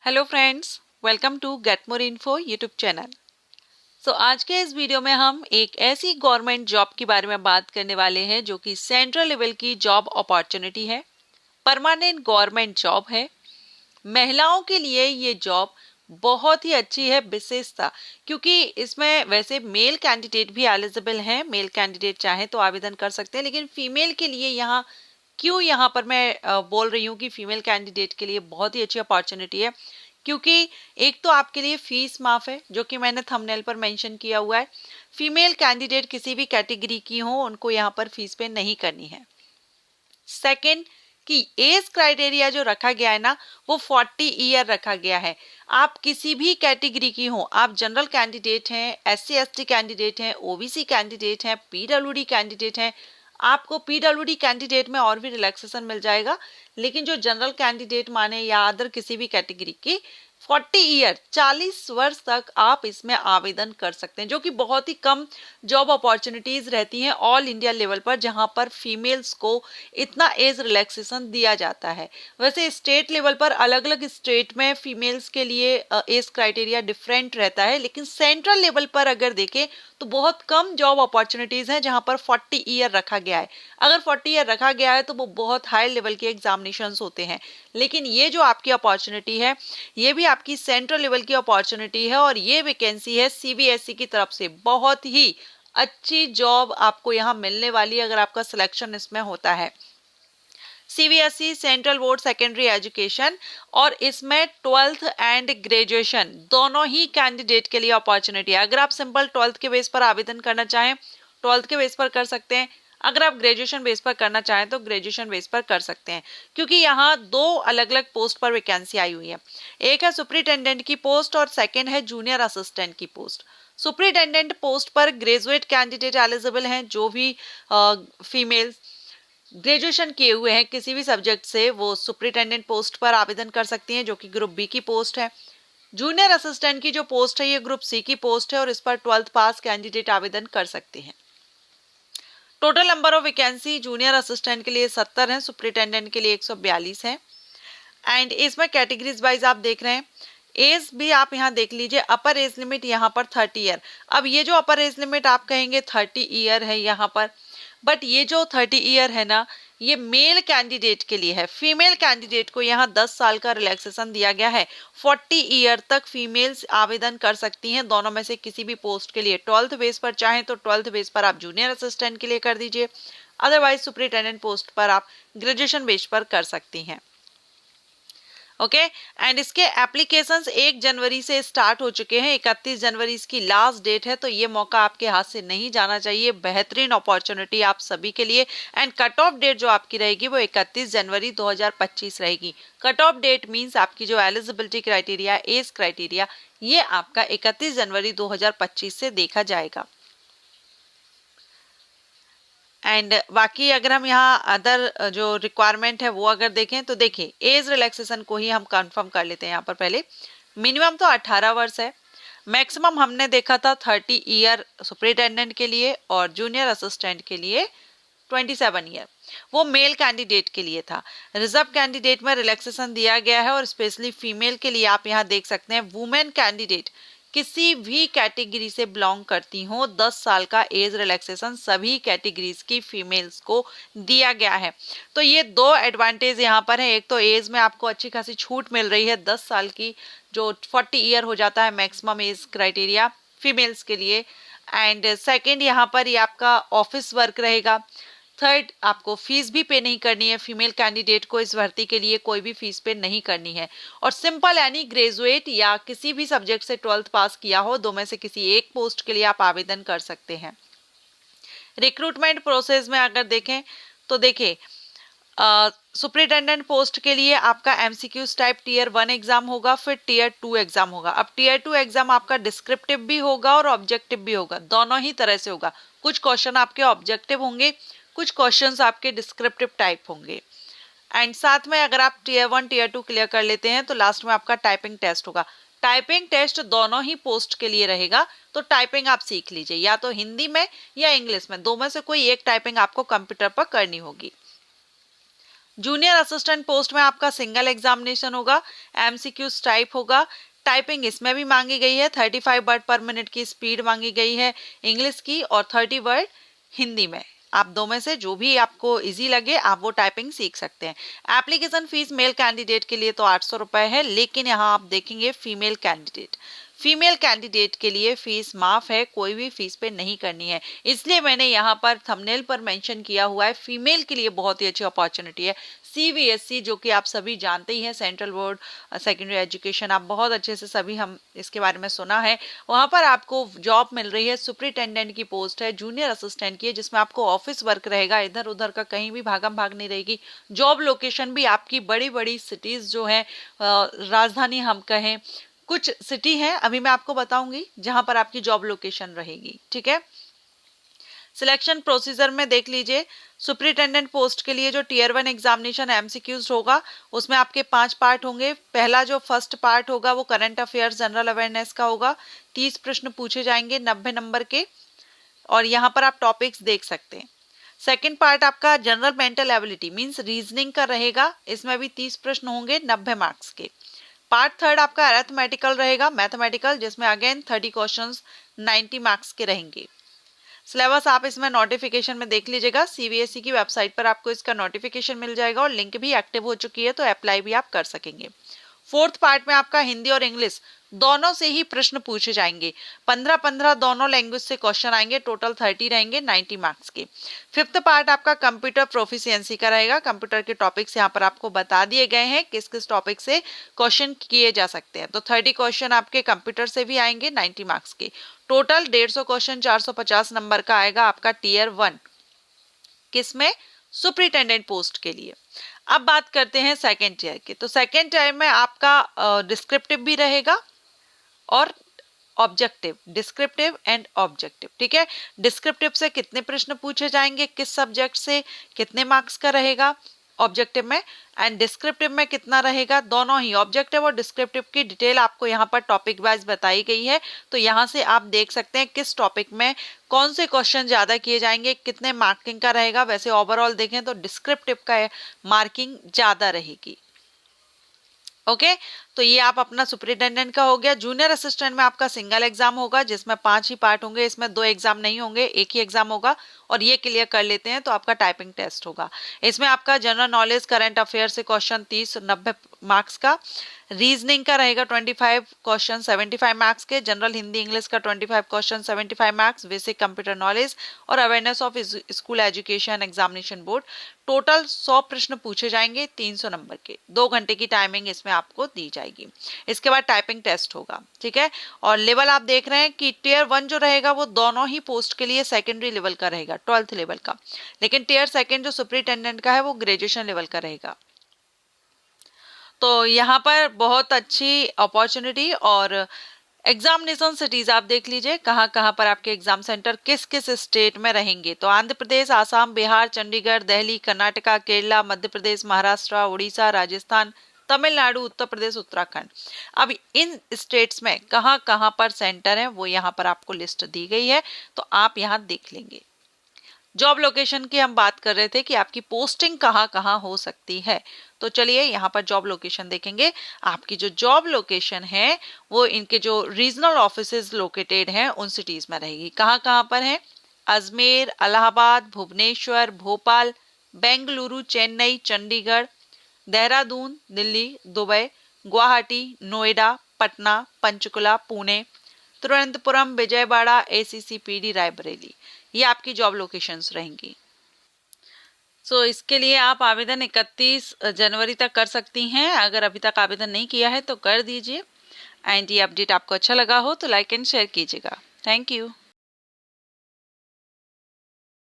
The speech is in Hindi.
Hello friends, welcome to get more info YouTube channel. आज के इस वीडियो में हम एक ऐसी गवर्नमेंट जॉब के बारे में बात करने वाले हैं जो कि सेंट्रल लेवल की जॉब अपॉर्चुनिटी है, परमानेंट गवर्नमेंट जॉब है। महिलाओं के लिए ये जॉब बहुत ही अच्छी है विशेषता, क्योंकि इसमें वैसे मेल कैंडिडेट भी एलिजिबल हैं। मेल कैंडिडेट चाहे तो आवेदन कर सकते हैं, लेकिन फीमेल के लिए यहाँ पर मैं बोल रही हूँ कि फीमेल कैंडिडेट के लिए बहुत ही अच्छी अपॉर्चुनिटी है, क्योंकि एक तो आपके लिए फीस माफ है, जो कि मैंने थंबनेल पर मेंशन किया हुआ है। फीमेल कैंडिडेट किसी भी कैटेगरी की हो, उनको यहाँ पर फीस पे नहीं करनी है। सेकंड कि एज क्राइटेरिया जो रखा गया है ना, वो 40 ईयर रखा गया है। आप किसी भी कैटेगरी की हो, आप जनरल कैंडिडेट हैं, SC ST कैंडिडेट हैं, OBC कैंडिडेट हैं, PWD कैंडिडेट हैं, आपको PWD कैंडिडेट में और भी रिलैक्सेशन मिल जाएगा। लेकिन जो जनरल कैंडिडेट माने या अदर किसी भी कैटेगरी की 40 ईयर 40 वर्ष तक आप इसमें आवेदन कर सकते हैं, जो कि बहुत ही कम जॉब अपॉर्चुनिटीज रहती हैं ऑल इंडिया लेवल पर, जहां पर फीमेल्स को इतना एज रिलैक्सेशन दिया जाता है। वैसे स्टेट लेवल पर अलग अलग स्टेट में फीमेल्स के लिए एज क्राइटेरिया डिफरेंट रहता है, लेकिन सेंट्रल लेवल पर अगर देखें तो बहुत कम जॉब अपॉर्चुनिटीज हैं जहां पर 40 ईयर रखा गया है। अगर 40 ईयर रखा गया है तो वो बहुत हाई लेवल के एग्जामिनेशंस होते हैं, लेकिन ये जो आपकी अपॉर्चुनिटी है ये भी आपकी सेंट्रल लेवल की अपॉर्चुनिटी है, और ये वैकेंसी है CBSE की तरफ से। बहुत ही अच्छी जॉब आपको यहाँ मिलने वाली है अगर आपका सिलेक्शन इसमें होता है। CBSE central board secondary education, और इसमें 12th एंड ग्रेजुएशन दोनों ही कैंडिडेट के लिए अपॉर्चुनिटी है। अगर आप सिंपल 12th के बेस पर आवेदन करना चाहें 12th के बेस पर कर सकते हैं, अगर आप ग्रेजुएशन बेस पर करना चाहें तो ग्रेजुएशन बेस पर कर सकते हैं, क्योंकि यहाँ दो अलग अलग पोस्ट पर वैकेंसी आई हुई है। एक है सुपरिटेंडेंट की पोस्ट और सेकंड है जूनियर असिस्टेंट की पोस्ट। सुपरिटेंडेंट पोस्ट पर ग्रेजुएट कैंडिडेट एलिजिबल हैं, जो भी फीमेल ग्रेजुएशन किए हुए हैं किसी भी सब्जेक्ट से, वो सुपरिटेंडेंट पोस्ट पर आवेदन कर सकती हैं, जो कि ग्रुप बी की पोस्ट है। जूनियर असिस्टेंट की जो पोस्ट है ये ग्रुप सी की पोस्ट है, और इस पर 12th पास कैंडिडेट आवेदन कर सकते हैं। Total number of vacancy junior assistant के लिए 70 है, सुपरिटेंडेंट के लिए 142 है। एंड इसमें कैटेगरीज वाइज आप देख रहे हैं, एज भी आप यहाँ देख लीजिए। अपर एज लिमिट यहाँ पर 30 ईयर। अब ये जो अपर एज लिमिट आप कहेंगे 30 ईयर है यहाँ पर, बट ये जो 30 ईयर है ना, ये मेल कैंडिडेट के लिए है। फीमेल कैंडिडेट को यहाँ 10 साल का रिलैक्सेशन दिया गया है। 40 ईयर तक फीमेल्स आवेदन कर सकती हैं दोनों में से किसी भी पोस्ट के लिए। 12th बेस पर चाहें तो 12th बेस पर आप जूनियर असिस्टेंट के लिए कर दीजिए, अदरवाइज सुपरिटेंडेंट पोस्ट पर आप ग्रेजुएशन बेस पर कर सकती हैं। ओके एंड इसके एप्लीकेशंस 1 जनवरी से स्टार्ट हो चुके हैं, 31 जनवरी इसकी लास्ट डेट है, तो ये मौका आपके हाथ से नहीं जाना चाहिए। बेहतरीन अपॉर्चुनिटी आप सभी के लिए। एंड कट ऑफ डेट जो आपकी रहेगी वो 31 जनवरी 2025 रहेगी। कट ऑफ डेट मींस आपकी जो एलिजिबिलिटी क्राइटेरिया, एज क्राइटेरिया, ये आपका 31 जनवरी 2025 से देखा जाएगा। एंड बाकी अगर हम यहाँ अदर जो रिक्वायरमेंट है वो अगर देखें तो देखिए, एज रिलैक्सेशन को ही हम कंफर्म कर लेते हैं यहाँ पर पहले। मिनिमम तो 18 वर्ष है, मैक्सिमम हमने देखा था 30 ईयर सुपरिटेंडेंट के लिए, और जूनियर असिस्टेंट के लिए 27 ईयर, वो मेल कैंडिडेट के लिए था। रिजर्व कैंडिडेट में रिलैक्सेशन दिया गया है, और स्पेशली फीमेल के लिए आप यहाँ देख सकते हैं, वुमेन कैंडिडेट किसी भी कैटेगरी से बिलोंग करती हो 10 साल का एज रिलैक्सेशन सभी कैटेगरीज की फीमेल्स को दिया गया है। तो ये दो एडवांटेज यहाँ पर है। एक तो एज में आपको अच्छी खासी छूट मिल रही है 10 साल की, जो 40 ईयर हो जाता है मैक्सिमम एज क्राइटेरिया फीमेल्स के लिए। एंड सेकेंड यहाँ पर ये आपका ऑफिस वर्क रहेगा। थर्ड, आपको फीस भी पे नहीं करनी है। फीमेल कैंडिडेट को इस भर्ती के लिए कोई भी फीस पे नहीं करनी है। और सिंपल यानी ग्रेजुएट या किसी भी सब्जेक्ट से 12th पास किया हो, दो में से किसी एक पोस्ट के लिए आप आवेदन कर सकते हैं। रिक्रूटमेंट प्रोसेस में अगर देखें तो देखिए, सुपरिटेंडेंट पोस्ट के लिए आपका MCQs टाइप टीयर 1 एग्जाम होगा, फिर टीयर 2 एग्जाम होगा। अब टीयर 2 एग्जाम आपका डिस्क्रिप्टिव भी होगा और ऑब्जेक्टिव भी होगा, दोनों ही तरह से होगा। कुछ क्वेश्चन आपके ऑब्जेक्टिव होंगे, कुछ क्वेश्चंस आपके डिस्क्रिप्टिव टाइप होंगे। एंड साथ में अगर आप टीयर 1 टीयर 2 क्लियर कर लेते हैं तो लास्ट में आपका टाइपिंग टेस्ट होगा। टाइपिंग टेस्ट दोनों ही पोस्ट के लिए रहेगा, तो टाइपिंग आप सीख लीजिए, या तो हिंदी में या इंग्लिश में, दो में से कोई एक टाइपिंग आपको कंप्यूटर पर करनी होगी। जूनियर असिस्टेंट पोस्ट में आपका सिंगल एग्जामिनेशन होगा, एमसीक्यूज टाइप होगा। टाइपिंग इसमें भी मांगी गई है, 35 वर्ड पर मिनट की स्पीड मांगी गई है इंग्लिश की, और 30 वर्ड हिंदी में। आप दो में से जो भी आपको इजी लगे आप वो टाइपिंग सीख सकते हैं। एप्लीकेशन फीस मेल कैंडिडेट के लिए तो 800 रुपए है, लेकिन यहाँ आप देखेंगे फीमेल कैंडिडेट के लिए फीस माफ है, कोई भी फीस पे नहीं करनी है। इसलिए मैंने यहाँ पर थंबनेल पर मेंशन किया हुआ है, फीमेल के लिए बहुत ही अच्छी अपॉर्चुनिटी है। सीबीएसई जो कि आप सभी जानते ही हैं, सेंट्रल बोर्ड सेकेंडरी एजुकेशन, आप बहुत अच्छे से सभी हम इसके बारे में सुना है। वहां पर आपको जॉब मिल रही है, सुपरिटेंडेंट की पोस्ट है, जूनियर असिस्टेंट की है, जिसमें आपको ऑफिस वर्क रहेगा, इधर उधर का कहीं भी भागम भाग नहीं रहेगी। जॉब लोकेशन भी आपकी बड़ी बड़ी सिटीज जो है, राजधानी हम कहें, कुछ सिटी है अभी मैं आपको बताऊंगी जहां पर आपकी जॉब लोकेशन रहेगी, ठीक है। सिलेक्शन प्रोसीजर में देख लीजिए, सुपरिटेंडेंट पोस्ट के लिए जो टीयर 1 एग्जामिनेशन एमसीक्यूज होगा उसमें आपके 5 पार्ट होंगे। पहला जो फर्स्ट पार्ट होगा वो करंट अफेयर्स जनरल अवेयरनेस का होगा, 30 प्रश्न पूछे जाएंगे 90 नंबर के, और यहाँ पर आप टॉपिक्स देख सकते हैं। सेकेंड पार्ट आपका general mental ability means reasoning का रहेगा, इसमें भी 30 प्रश्न होंगे 90 मार्क्स के। पार्ट थर्ड आपका अरिथमेटिकल रहेगा, मैथमेटिकल, जिसमें अगेन 30 क्वेश्चंस 90 मार्क्स के रहेंगे। सिलेबस आप इसमें नोटिफिकेशन में देख लीजिएगा, सीबीएसई की वेबसाइट पर आपको इसका नोटिफिकेशन मिल जाएगा और लिंक भी एक्टिव हो चुकी है, तो अप्लाई भी आप कर सकेंगे। फोर्थ पार्ट में आपका हिंदी और इंग्लिश दोनों से ही प्रश्न पूछे जाएंगे, 15-15 दोनों लैंग्वेज से क्वेश्चन आएंगे, टोटल 30 रहेंगे 90 मार्क्स के। फिफ्थ पार्ट आपका कंप्यूटर प्रोफिशिएंसी का रहेगा, कंप्यूटर के टॉपिक्स यहाँ पर आपको बता दिए गए हैं किस किस टॉपिक से क्वेश्चन किए जा सकते हैं। तो 30 क्वेश्चन आपके कंप्यूटर से भी आएंगे 90 मार्क्स के। टोटल 150 क्वेश्चन 450 नंबर का आएगा आपका टीयर 1 किसमें, सुपरिटेंडेंट पोस्ट के लिए। अब बात करते हैं सेकेंड टीयर के। तो सेकेंड टीयर में आपका डिस्क्रिप्टिव भी रहेगा और ऑब्जेक्टिव, डिस्क्रिप्टिव एंड ऑब्जेक्टिव, ठीक है। डिस्क्रिप्टिव से कितने प्रश्न पूछे जाएंगे, किस सब्जेक्ट से, कितने मार्क्स का रहेगा ऑब्जेक्टिव में, एंड डिस्क्रिप्टिव में कितना रहेगा, दोनों ही ऑब्जेक्टिव और डिस्क्रिप्टिव की डिटेल आपको यहाँ पर टॉपिक वाइज बताई गई है। तो यहाँ से आप देख सकते हैं किस टॉपिक में कौन से क्वेश्चन ज्यादा किए जाएंगे, कितने मार्किंग का रहेगा। वैसे ओवरऑल देखें तो डिस्क्रिप्टिव का मार्किंग ज्यादा रहेगी, ओके। तो ये आप अपना सुपरिटेंडेंट का हो गया। जूनियर असिस्टेंट में आपका सिंगल एग्जाम होगा जिसमें 5 ही पार्ट होंगे, इसमें 2 एग्जाम नहीं होंगे, एक ही एग्जाम होगा, और ये क्लियर कर लेते हैं तो आपका टाइपिंग टेस्ट होगा। इसमें आपका जनरल नॉलेज करंट अफेयर से क्वेश्चन 30-90 मार्क्स का, रीजनिंग का रहेगा 25 क्वेश्चन 75 मार्क्स के, जनरल हिंदी इंग्लिश का 25 question 75 marks, basic computer knowledge और awareness of school education examination board. Total 100 प्रश्न पूछे जाएंगे 300 नंबर के, 2 घंटे की टाइमिंग इसमें आपको दी जाएगी। इसके बाद टाइपिंग टेस्ट होगा, ठीक है। और लेवल आप देख रहे हैं कि टीयर 1 जो रहेगा वो दोनों ही पोस्ट के लिए सेकेंडरी लेवल का रहेगा, 12th लेवल का, लेकिन टीयर 2 जो सुपरिटेंडेंट का है वो ग्रेजुएशन लेवल का रहेगा। तो यहाँ पर बहुत अच्छी अपॉर्चुनिटी और एग्जामिनेशन सिटीज आप देख लीजिए कहाँ कहाँ पर आपके एग्जाम सेंटर किस किस स्टेट में रहेंगे। तो आंध्र प्रदेश, आसाम, बिहार, चंडीगढ़, दिल्ली, कर्नाटका, केरला, मध्य प्रदेश, महाराष्ट्र, उड़ीसा, राजस्थान, तमिलनाडु, उत्तर प्रदेश, उत्तराखंड। अब इन स्टेट्स में कहाँ कहाँ पर सेंटर है वो यहाँ पर आपको लिस्ट दी गई है, तो आप यहाँ देख लेंगे। जॉब लोकेशन की हम बात कर रहे थे कि आपकी पोस्टिंग कहाँ कहाँ हो सकती है, तो चलिए यहाँ पर जॉब लोकेशन देखेंगे। आपकी जो जॉब लोकेशन है वो इनके जो रीजनल ऑफिसेज लोकेटेड हैं उन सिटीज में रहेगी। कहाँ कहाँ पर है, अजमेर, इलाहाबाद, भुवनेश्वर, भोपाल, बेंगलुरु, चेन्नई, चंडीगढ़, देहरादून, दिल्ली, दुबई, गुवाहाटी, नोएडा, पटना, पंचकुला, पुणे, तिरुवनंतपुरम, विजयवाड़ा, ACCPD, रायबरेली, ये आपकी जॉब लोकेशंस रहेंगी। सो इसके लिए आप आवेदन 31 जनवरी तक कर सकती हैं। अगर अभी तक आवेदन नहीं किया है तो कर दीजिए। एंड ये अपडेट आपको अच्छा लगा हो तो लाइक एंड शेयर कीजिएगा। Thank you.